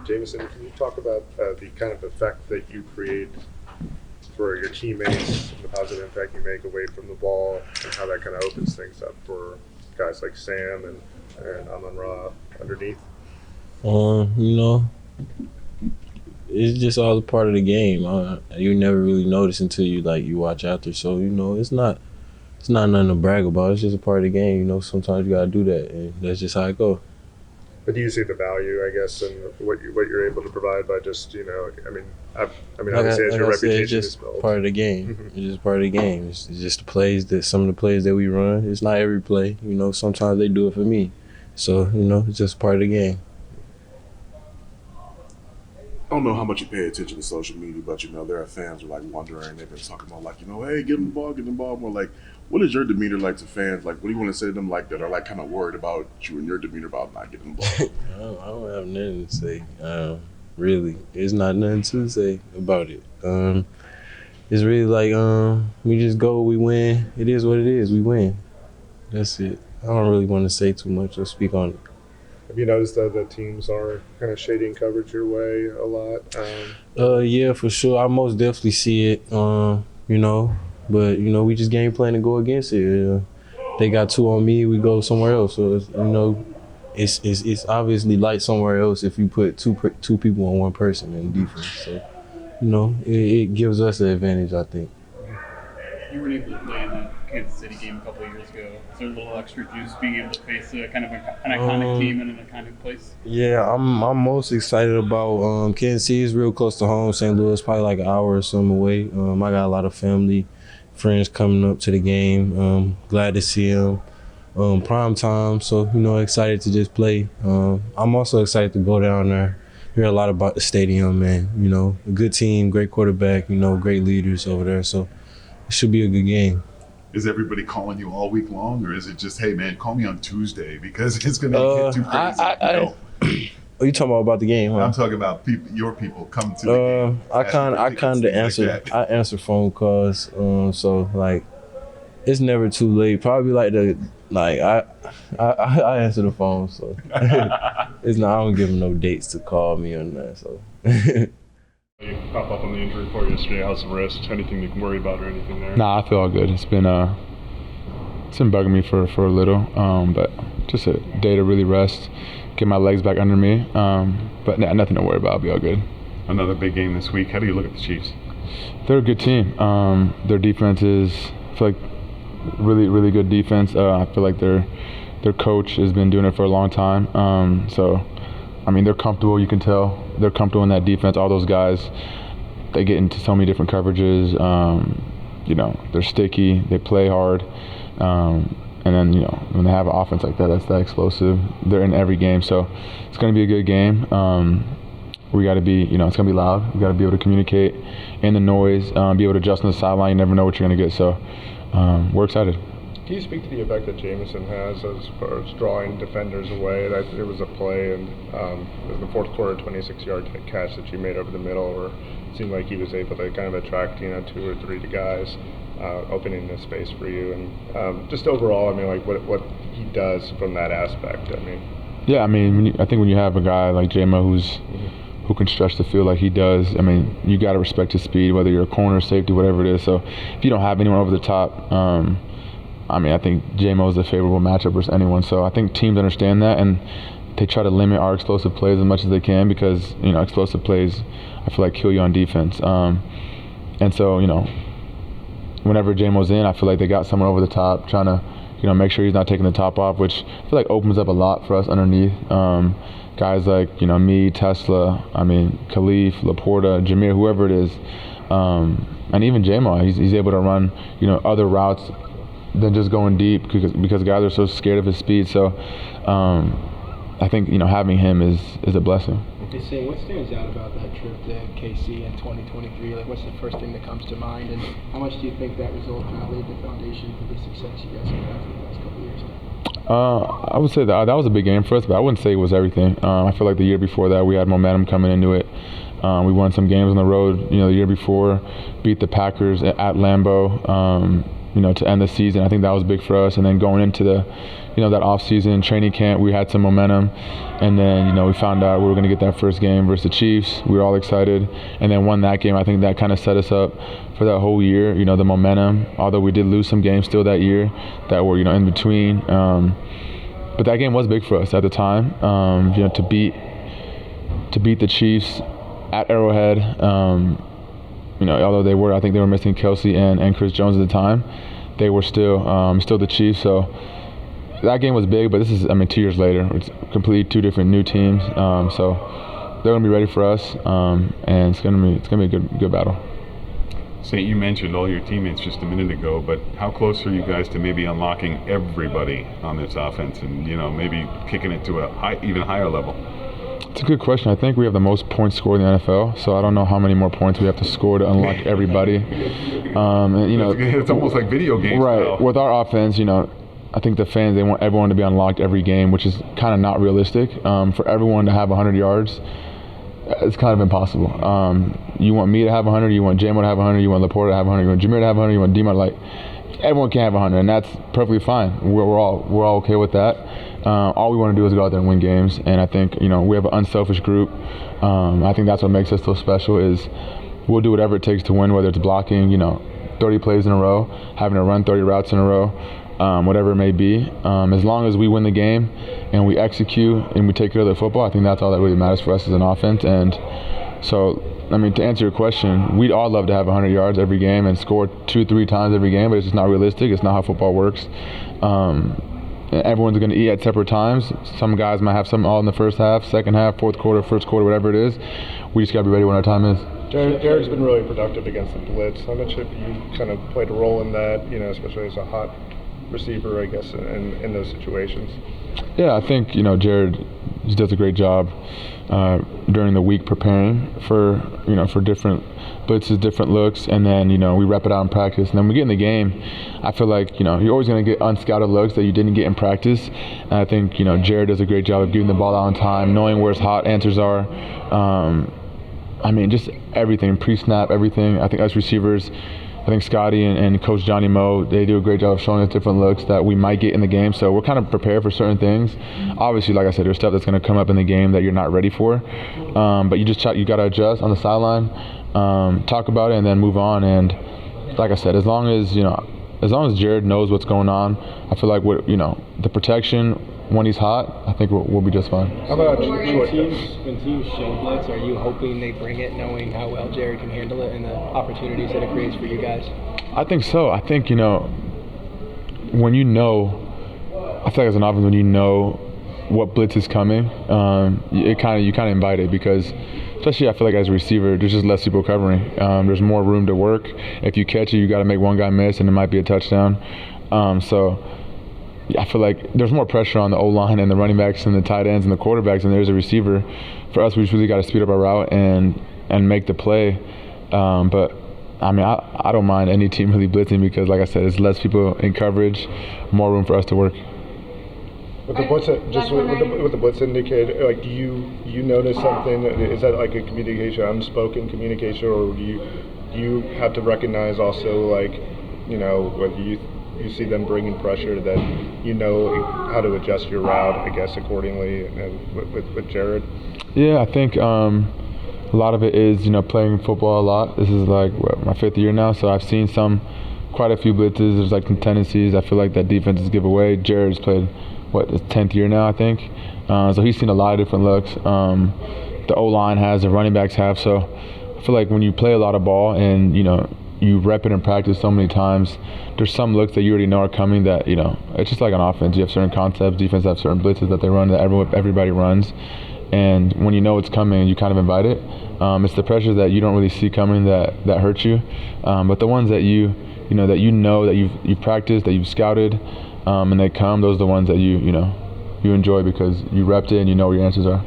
Jameson, can you talk about the kind of effect that you create for your teammates and the positive impact you make away from the ball, and how that kind of opens things up for guys like Sam and Amon-Ra underneath? You know, it's just all a part of the game. You never really notice until you watch after. So it's not nothing to brag about. It's just a part of the game. You know, sometimes you gotta do that, and that's just how it goes. But do you see the value, I guess, in what you're able to provide by just, obviously as your reputation it's just is built. part of the game. It's just part of the game. It's just the plays that some of the plays that we run. It's not every play. You know, sometimes they do it for me. So it's just part of the game. I don't know how much you pay attention to social media, but there are fans who are wondering. They've been talking about hey, get them the ball. More what is your demeanor like to fans? What do you want to say to them that are kind of worried about you and your demeanor about not getting the ball? I don't have nothing to say. Really, there's not nothing to say about it. It's really we just go, we win. It is what it is. We win. That's it. I don't really want to say too much or speak on it. Have you noticed that the teams are kind of shading coverage your way a lot? Yeah, for sure. I most definitely see it. But we just game plan to go against it. They got two on me, we go somewhere else. So it's obviously light somewhere else if you put two people on one person in defense. So it gives us an advantage, I think. You weren't able to play in that Kansas City game a couple of years ago. Is there a little extra juice being able to face kind of an iconic team in an iconic place? Yeah, I'm most excited about Kansas City is real close to home. St. Louis probably an hour or something away. I got a lot of family, friends coming up to the game. Glad to see them. Prime time, so excited to just play. I'm also excited to go down there. Hear a lot about the stadium, man. A good team, great quarterback. Great leaders over there. So it should be a good game. Is everybody calling you all week long, or is it just, hey man, call me on Tuesday because it's going to get too crazy? Are you talking about the game? Huh? I'm talking about your people come to the game. I kind of answer. I answer phone calls. So it's never too late. Probably I answer the phone. So it's not. I don't give them no dates to call me on that. So. You pop up on the injury report yesterday. How's the wrist? Anything you can worry about or anything there? Nah, I feel all good. It's been bugging me for a little, but just a day to really rest, get my legs back under me. But nothing to worry about. I'll be all good. Another big game this week. How do you look at the Chiefs? They're a good team. Their defense is, I feel like, really, really good defense. I feel like their coach has been doing it for a long time. They're comfortable. You can tell they're comfortable in that defense. All those guys, they get into so many different coverages. They're sticky. They play hard. And then, when they have an offense like that, that's that explosive. They're in every game. So it's going to be a good game. We got to be, it's going to be loud. We got to be able to communicate in the noise, be able to adjust on the sideline. You never know what you're going to get. So we're excited. Can you speak to the effect that Jameson has as far as drawing defenders away? There was a play in the fourth quarter, 26-yard catch that you made over the middle, where it seemed like he was able to kind of attract 2 or 3 guys, opening the space for you. And just overall, what he does from that aspect. Yeah, I think when you have a guy like J-Mo who can stretch the field like he does, you got to respect his speed, whether you're a corner, safety, whatever it is. So if you don't have anyone over the top, I think J-Mo is a favorable matchup versus anyone. So I think teams understand that, and they try to limit our explosive plays as much as they can because, explosive plays, I feel like, kill you on defense. And so, whenever J-Mo's in, I feel like they got someone over the top trying to, make sure he's not taking the top off, which I feel like opens up a lot for us underneath. Guys like, me, Tesla, Khalif, Laporta, Jameer, whoever it is. And even J-Mo, he's able to run, other routes than just going deep because guys are so scared of his speed. So I think having him is a blessing. Hey, what stands out about that trip to KC in 2023? What's the first thing that comes to mind, and how much do you think that result kind of laid the foundation for the success you guys have had for the last couple of years? I would say that was a big game for us, but I wouldn't say it was everything. I feel like the year before that we had momentum coming into it. We won some games on the road, the year before, beat the Packers at Lambeau. to end the season. I think that was big for us. And then going into the, that off-season training camp, we had some momentum. And then, we found out we were going to get that first game versus the Chiefs. We were all excited. And then won that game. I think that kind of set us up for that whole year, the momentum. Although we did lose some games still that year that were, in between. But that game was big for us at the time, to beat the Chiefs at Arrowhead. Although I think they were missing Kelsey and Chris Jones at the time, they were still the Chiefs. So that game was big, but this is, 2 years later. It's completely two different new teams. So they're gonna be ready for us, and it's gonna be a good battle. St, you mentioned all your teammates just a minute ago, but how close are you guys to maybe unlocking everybody on this offense and maybe kicking it to a even higher level? It's a good question. I think we have the most points scored in the NFL, so I don't know how many more points we have to score to unlock everybody. It's almost like video games. Right. Now. With our offense, I think the fans, they want everyone to be unlocked every game, which is kind of not realistic. For everyone to have 100 yards, it's kind of impossible. You want me to have 100, you want Jamo to have 100, you want Laporte to have 100, you want Jameer to have 100, you want D-Mar, everyone can have 100, and that's perfectly fine. We're all okay with that. All we want to do is go out there and win games, and I think we have an unselfish group. I think that's what makes us so special is we'll do whatever it takes to win, whether it's blocking 30 plays in a row, having to run 30 routes in a row, whatever it may be. As long as we win the game and we execute and we take care of the football, I think that's all that really matters for us as an offense. And so, to answer your question, we'd all love to have 100 yards every game and score 2-3 times every game, but it's just not realistic. It's not how football works. Everyone's going to eat at separate times. Some guys might have something all in the first half, second half, fourth quarter, first quarter, whatever it is. We just got to be ready when our time is. Jared's been really productive against the blitz. How much have you kind of played a role in that, especially as a hot receiver, I guess, in those situations? Yeah, I think, Jared, he does a great job during the week preparing for different blitzes, different looks, and then, we rep it out in practice. And then we get in the game, I feel like, you're always going to get unscouted looks that you didn't get in practice. And I think, Jared does a great job of getting the ball out on time, knowing where his hot answers are. Just everything, pre-snap, everything. I think us receivers, I think Scotty and Coach Johnny Moe, they do a great job of showing us different looks that we might get in the game. So we're kind of prepared for certain things. Obviously, like I said, there's stuff that's going to come up in the game that you're not ready for. But you got to adjust on the sideline, talk about it, and then move on. And like I said, as long as Jared knows what's going on, I feel like the protection when he's hot, I think we'll be just fine. How about when teams show blitz, are you hoping they bring it knowing how well Jared can handle it and the opportunities that it creates for you guys? I think so. I think, when I feel like as an offense, when you know what blitz is coming, you kind of invite it because especially I feel like as a receiver, there's just less people covering. There's more room to work. If you catch it, you got to make one guy miss and it might be a touchdown. So I feel like there's more pressure on the O-line and the running backs and the tight ends and the quarterbacks than there's a receiver. For us, we just really got to speed up our route and make the play. But I don't mind any team really blitzing because, like I said, it's less people in coverage, more room for us to work. With the blitz, with the blitz indicator, do you notice something? Is that like a communication, unspoken communication, or do you have to recognize also whether you see them bringing pressure that how to adjust your route, I guess, accordingly, and with Jared? Yeah, I think a lot of it is playing football a lot. This is my 5th year now, so I've seen quite a few blitzes. There's some tendencies I feel like that defenses give away. Jared's played his 10th year now, I think. So he's seen a lot of different looks. The O-line has, the running backs have. So I feel like when you play a lot of ball and you rep it in practice so many times, there's some looks that you already know are coming that, it's just like on offense. You have certain concepts, defense have certain blitzes that they run that everybody runs. And when you know it's coming, you kind of invite it. It's the pressures that you don't really see coming that hurt you. But the ones that that you've practiced, that you've scouted, and they come, those are the ones that you enjoy because you repped it and you know where your answers are.